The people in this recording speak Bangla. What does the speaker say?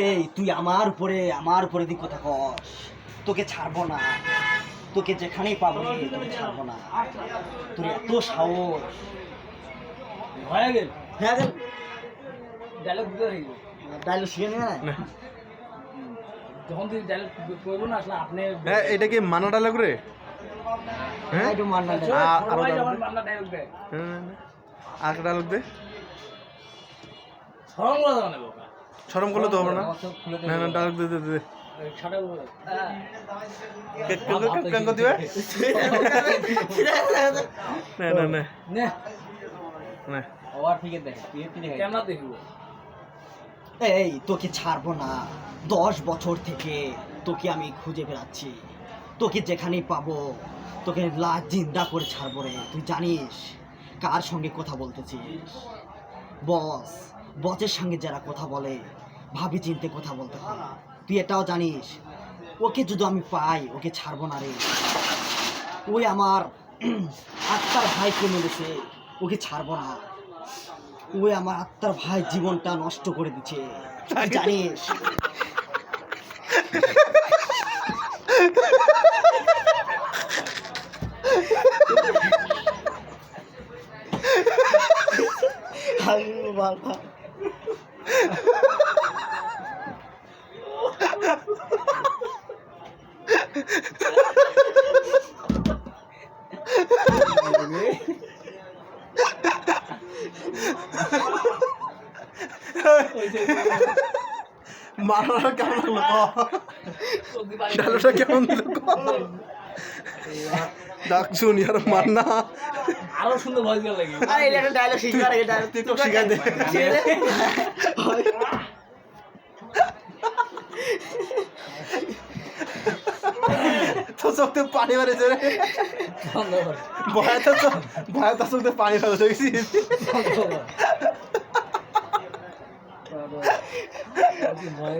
এই তুই আমার উপরে দি কথা কস, তোকে ছাড়বো না, তোকে যেখানেই পাবো তোকে ছাড়বো না। তোর এত সাহস হয়ে গেল হ্যাঁ ডায়লগ দিতে হয়ে গেল। ডায়লগ শিখে নিয়ে না। যখন তুই ডায়লগ করবো না আসলে আপনি হ্যাঁ এটা কি মানা ডায়লগ রে? হ্যাঁ একটু মান্না দে। আরো যখন dialogue দে। বাংলা ডায়লগ দেয় আর ডায়লগ দে। সরম করে দেওয়া নেবো শরম করলে তো হবে না। না না ডায়লগ দে দে দে। সাটা কেন দিবে? না না না নে না। ওভার থেকে দেখে ক্যামেরা দেখবো। এই তোকে ছাড়বো না, 10 বছর থেকে তোকে আমি খুঁজে বেড়াচ্ছি, তোকে যেখানেই পাবো তোকে লাশ জিন্দা করে ছাড়বো রে। তুই জানিস কার সঙ্গে কথা বলতেছিস? বসের সঙ্গে যারা কথা বলে ভাবি চিনতে কথা বলতে হয়। তুই এটাও জানিস ওকে যদি আমি পাই ওকে ছাড়বো না রে। ওই আমার আত্মার ভাইকে মেরেছে, ওকে ছাড়বো না। ওই আমার আত্মার ভাই জীবনটা নষ্ট করে দিচ্ছে, তুই জানিস। বাবা মানাটা কেমন লাগলো? ডায়লগটা কেমন লাগলো? ডাক শুনি আর মান্না আরো সুন্দর ভয় লাগে আরে এটা একটা ডায়লগ শিখার আগে ডায়লগ তুই তো শিখাই দে। তো চোখতে পানি মারেছে রে। ভয় তো চোখতে পানি ফেলে দেখছিস? ভয়